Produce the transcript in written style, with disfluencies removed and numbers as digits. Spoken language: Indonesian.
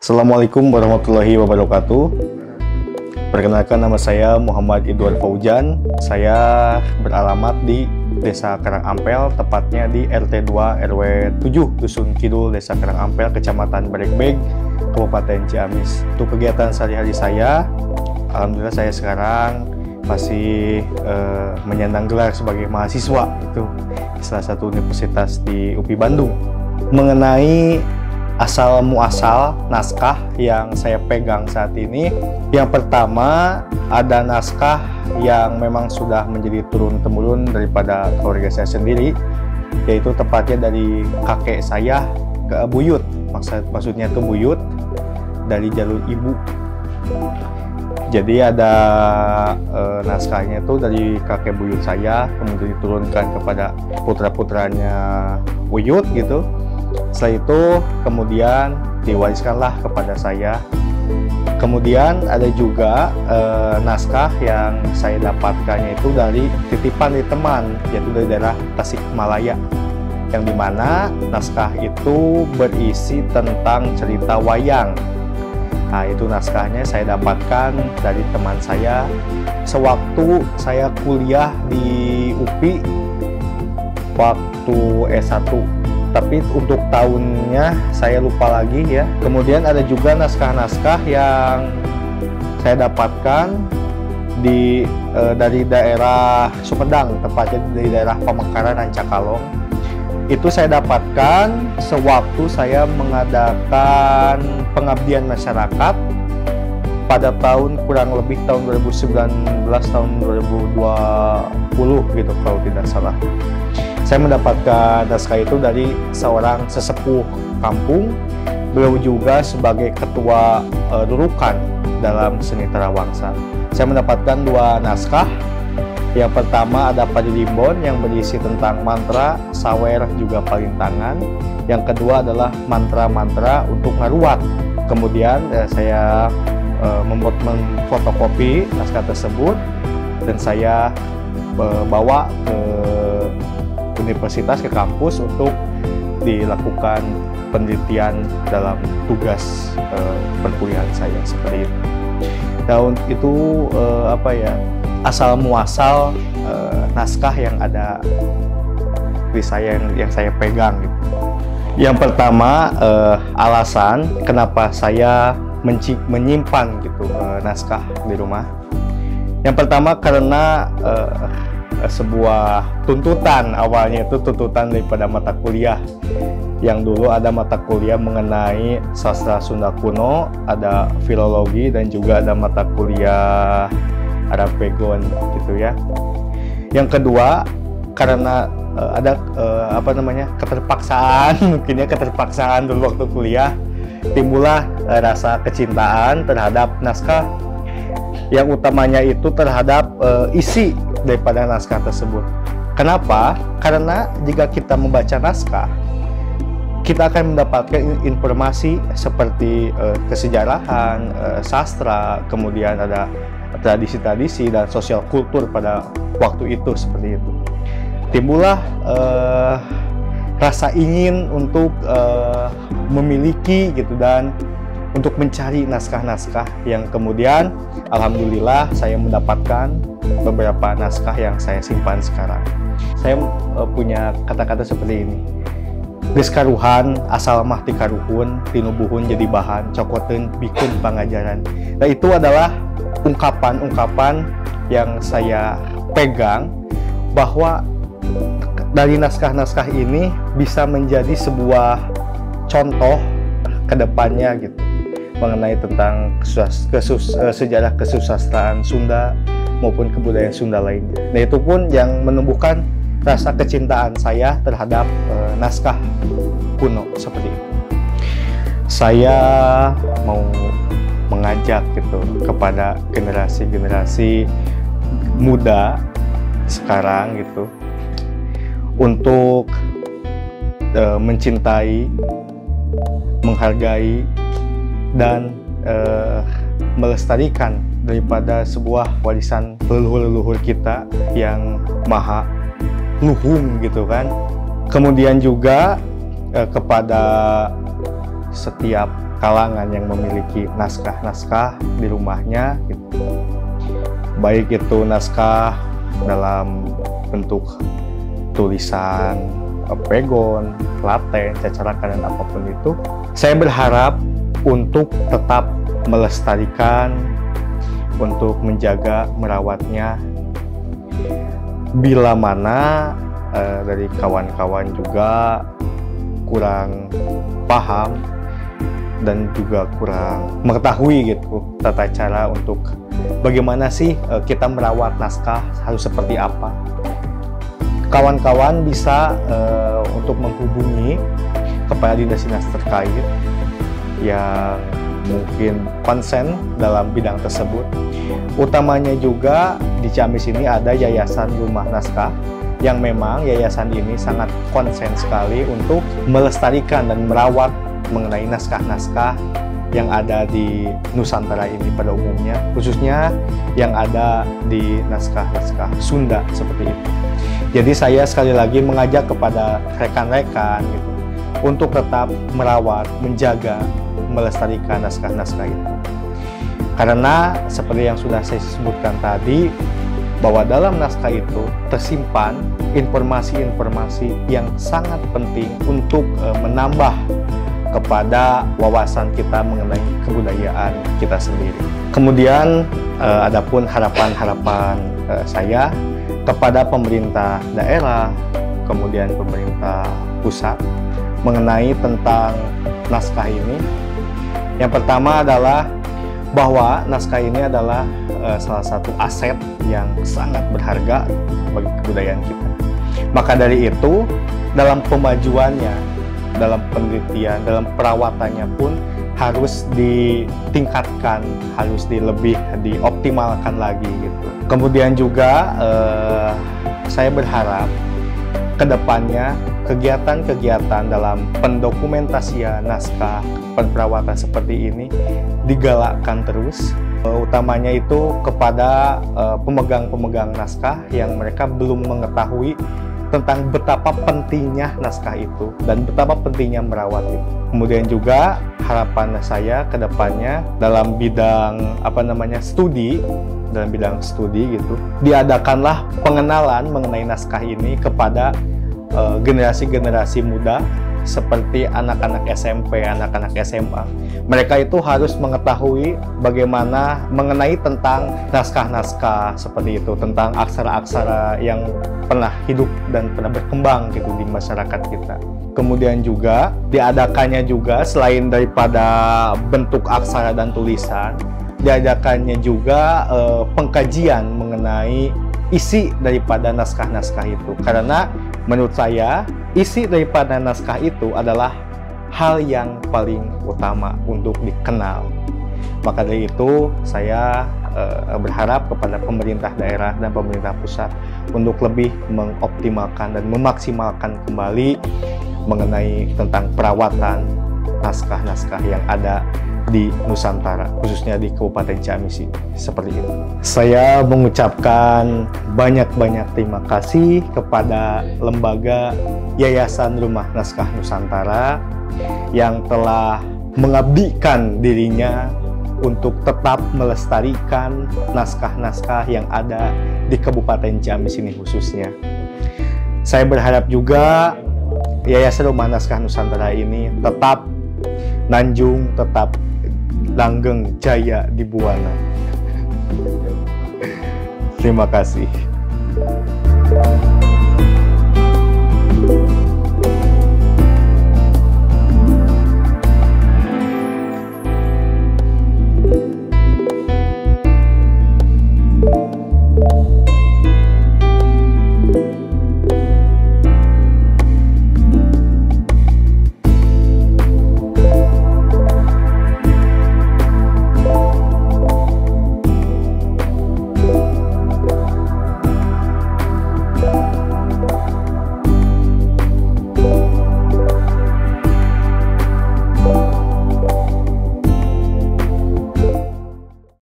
Assalamualaikum warahmatullahi wabarakatuh. Perkenalkan, nama saya Muhammad Idwar Faujan. Saya beralamat di Desa Karangampel, tepatnya di RT 2 RW 7 Dusun Kidul, Desa Karangampel, Kecamatan Barekbeg, Kabupaten Ciamis. Untuk kegiatan sehari-hari saya, alhamdulillah saya sekarang masih menyandang gelar sebagai mahasiswa itu di salah satu universitas di UPI Bandung. Mengenai asal muasal naskah yang saya pegang saat ini, yang pertama ada naskah yang memang sudah menjadi turun-temurun daripada keluarga saya sendiri, yaitu tepatnya dari kakek saya ke buyut. Maksudnya itu buyut dari jalur ibu. Jadi ada naskahnya itu dari kakek buyut saya, kemudian diturunkan kepada putra-putranya buyut gitu. Setelah itu kemudian diwariskanlah kepada saya. Kemudian ada juga naskah yang saya dapatkannya itu dari titipan dari teman, yaitu dari daerah Tasikmalaya, yang dimana naskah itu berisi tentang cerita wayang. Nah, itu naskahnya saya dapatkan dari teman saya sewaktu saya kuliah di UPI waktu S1. Tapi untuk tahunnya saya lupa lagi ya. Kemudian ada juga naskah-naskah yang saya dapatkan dari daerah Sumedang, tepatnya dari daerah Pamekaran dan Cakalong. Itu saya dapatkan sewaktu saya mengadakan pengabdian masyarakat pada tahun kurang lebih tahun 2019 tahun 2020 gitu kalau tidak salah. Saya mendapatkan naskah itu dari seorang sesepuh kampung. Beliau juga sebagai ketua rurukan dalam seni Tarawangsa. Saya mendapatkan dua naskah. Yang pertama ada Padilimbon yang berisi tentang mantra, sawer, juga palintangan. Yang kedua adalah mantra-mantra untuk ngaruat. Kemudian saya memfotokopi naskah tersebut dan saya bawa ke universitas, ke kampus untuk dilakukan penelitian dalam tugas perkuliahan saya seperti itu. Dan itu asal muasal naskah yang ada di saya yang saya pegang gitu. Yang pertama alasan kenapa saya menyimpan gitu naskah di rumah. Yang pertama karena sebuah tuntutan, awalnya itu tuntutan daripada mata kuliah yang dulu ada mata kuliah mengenai sastra Sunda kuno, ada filologi, dan juga ada mata kuliah Arab Pegon gitu ya. Yang kedua karena ada keterpaksaan mungkin ya, keterpaksaan dulu waktu kuliah timbullah rasa kecintaan terhadap naskah, yang utamanya itu terhadap isi daripada naskah tersebut. Kenapa? Karena jika kita membaca naskah, kita akan mendapatkan informasi seperti kesejarahan, sastra, kemudian ada tradisi-tradisi dan sosial kultur pada waktu itu seperti itu. Timbullah rasa ingin untuk memiliki gitu dan untuk mencari naskah-naskah yang kemudian alhamdulillah saya mendapatkan beberapa naskah yang saya simpan sekarang. Saya punya kata-kata seperti ini. Geus karuhan asal mah ti karuhun, tinubuhun jadi bahan, cokoteun bikun pangajaran. Nah, itu adalah ungkapan-ungkapan yang saya pegang bahwa dari naskah-naskah ini bisa menjadi sebuah contoh ke depannya gitu, mengenai tentang sejarah kesusastraan Sunda maupun kebudayaan Sunda lainnya. Nah, itu pun yang menumbuhkan rasa kecintaan saya terhadap naskah kuno seperti itu. Saya mau mengajak gitu kepada generasi-generasi muda sekarang gitu untuk mencintai, menghargai, dan melestarikan daripada sebuah warisan leluhur-leluhur kita yang maha luhung gitu kan. Kemudian juga kepada setiap kalangan yang memiliki naskah-naskah di rumahnya gitu. Baik itu naskah dalam bentuk tulisan, pegon, laten, cacarakan, dan apapun itu, saya berharap untuk tetap melestarikan, untuk menjaga, merawatnya. Bila mana dari kawan-kawan juga kurang paham dan juga kurang mengetahui gitu tata cara untuk bagaimana sih kita merawat naskah, harus seperti apa, kawan-kawan bisa untuk menghubungi kepada dinas-dinas terkait yang mungkin konsen dalam bidang tersebut. Utamanya juga di Ciamis ini ada Yayasan Rumah Naskah, yang memang yayasan ini sangat konsen sekali untuk melestarikan dan merawat mengenai naskah-naskah yang ada di Nusantara ini pada umumnya, khususnya yang ada di naskah-naskah Sunda seperti itu. Jadi saya sekali lagi mengajak kepada rekan-rekan gitu, untuk tetap merawat, menjaga, melestarikan naskah-naskah itu. Karena seperti yang sudah saya sebutkan tadi, bahwa dalam naskah itu tersimpan informasi-informasi yang sangat penting untuk menambah kepada wawasan kita mengenai kebudayaan kita sendiri. Kemudian adapun harapan-harapan saya kepada pemerintah daerah, kemudian pemerintah pusat mengenai tentang naskah ini. Yang pertama adalah bahwa naskah ini adalah salah satu aset yang sangat berharga bagi kebudayaan kita. Maka dari itu, dalam pemajuannya, dalam penelitian, dalam perawatannya pun harus ditingkatkan, harus lebih dioptimalkan lagi gitu. Kemudian juga saya berharap kedepannya kegiatan-kegiatan dalam pendokumentasian naskah, penperawatan seperti ini digalakkan terus, utamanya itu kepada pemegang-pemegang naskah yang mereka belum mengetahui tentang betapa pentingnya naskah itu dan betapa pentingnya merawat itu. Kemudian juga harapan saya ke depannya dalam bidang studi, dalam bidang studi gitu, diadakanlah pengenalan mengenai naskah ini kepada generasi-generasi muda seperti anak-anak SMP, anak-anak SMA. Mereka itu harus mengetahui bagaimana mengenai tentang naskah-naskah seperti itu, tentang aksara-aksara yang pernah hidup dan pernah berkembang gitu di masyarakat kita. Kemudian juga diadakannya juga selain daripada bentuk aksara dan tulisan, diadakannya juga pengkajian mengenai isi daripada naskah-naskah itu. Karena menurut saya, isi daripada naskah itu adalah hal yang paling utama untuk dikenal. Maka dari itu, saya berharap kepada pemerintah daerah dan pemerintah pusat untuk lebih mengoptimalkan dan memaksimalkan kembali mengenai tentang perawatan naskah-naskah yang ada di Nusantara, khususnya di Kabupaten Ciamis ini. Seperti itu. Saya mengucapkan banyak-banyak terima kasih kepada lembaga Yayasan Rumah Naskah Nusantara yang telah mengabdikan dirinya untuk tetap melestarikan naskah-naskah yang ada di Kabupaten Ciamis ini khususnya. Saya berharap juga Yayasan Rumah Naskah Nusantara ini tetap nanjung, tetap langgeng jaya di buana. Terima kasih.